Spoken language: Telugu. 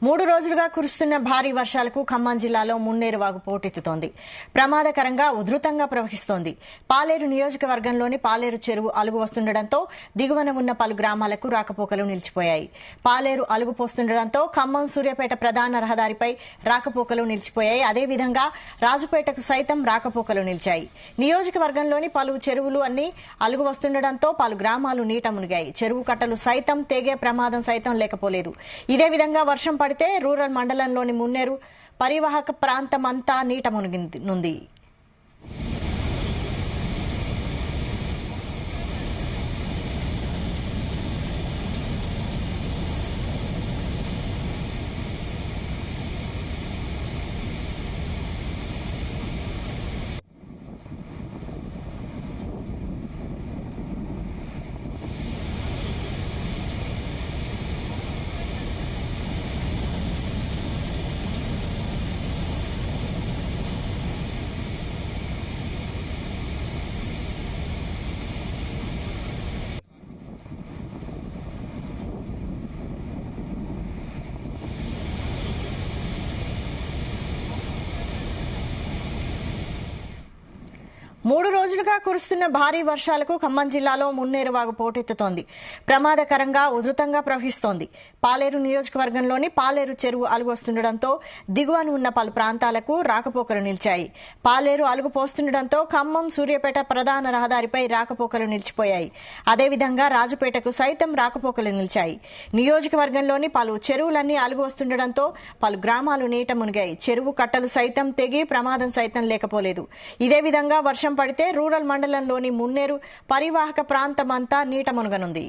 3 రోజులుగా కురుస్తున్న భారీ వర్షాలకు ఖమ్మం జిల్లాలో మున్నేరు వాగు పోటెత్తుతోంది. ప్రమాదకరంగా ఉధృతంగా ప్రవహిస్తోంది. పాలేరు నియోజకవర్గంలోని పాలేరు చెరువు అలుగు వస్తుండటంతో దిగువన ఉన్న పలు గ్రామాలకు రాకపోకలు నిలిచిపోయాయి. పాలేరు అలుగు పోస్తుండటంతో ఖమ్మం సూర్యాపేట ప్రధాన రహదారిపై రాకపోకలు నిలిచిపోయాయి. అదేవిధంగా రాజుపేటకు సైతం రాకపోకలు నిలిచాయి. నియోజకవర్గంలోని పలు చెరువులు అన్ని అలుగు వస్తుండటంతో పలు గ్రామాలు నీట మునిగాయి. చెరువు కట్టలు సైతం తెగే ప్రమాదం సైతం లేకపోలేదు. ఇదే విధంగా వర్షం పడితే రూరల్ మండలంలోని మున్నేరు పరివాహక ప్రాంతమంతా నీట మునిగనుంది. 3 రోజులుగా కురుస్తున్న భారీ వర్షాలకు ఖమ్మం జిల్లాలో మున్నేరు వాగు పోటెత్తుతోంది. ప్రమాదకరంగా ఉధృతంగా ప్రవహిస్తోంది. పాలేరు నియోజకవర్గంలోని పాలేరు చెరువు అలుగు వస్తుండటంతో దిగువన ఉన్న పలు ప్రాంతాలకు రాకపోకలు నిలిచాయి. పాలేరు అలుగు పోస్తుండటంతో ఖమ్మం సూర్యాపేట ప్రధాన రహదారిపై రాకపోకలు నిలిచిపోయాయి. అదేవిధంగా రాజుపేటకు సైతం రాకపోకలు నిలిచాయి. నియోజకవర్గంలోని పలు చెరువులన్నీ అలుగు వస్తుండటంతో పలు గ్రామాలు నీట మునిగాయి. చెరువు కట్టలు సైతం తెగి ప్రమాదం సైతం లేకపోలేదు. ఇదే విధంగా వర్షం పడితే రూరల్ మండలంలోని మున్నేరు పరివాహక ప్రాంతమంతా నీట మునగనుంది.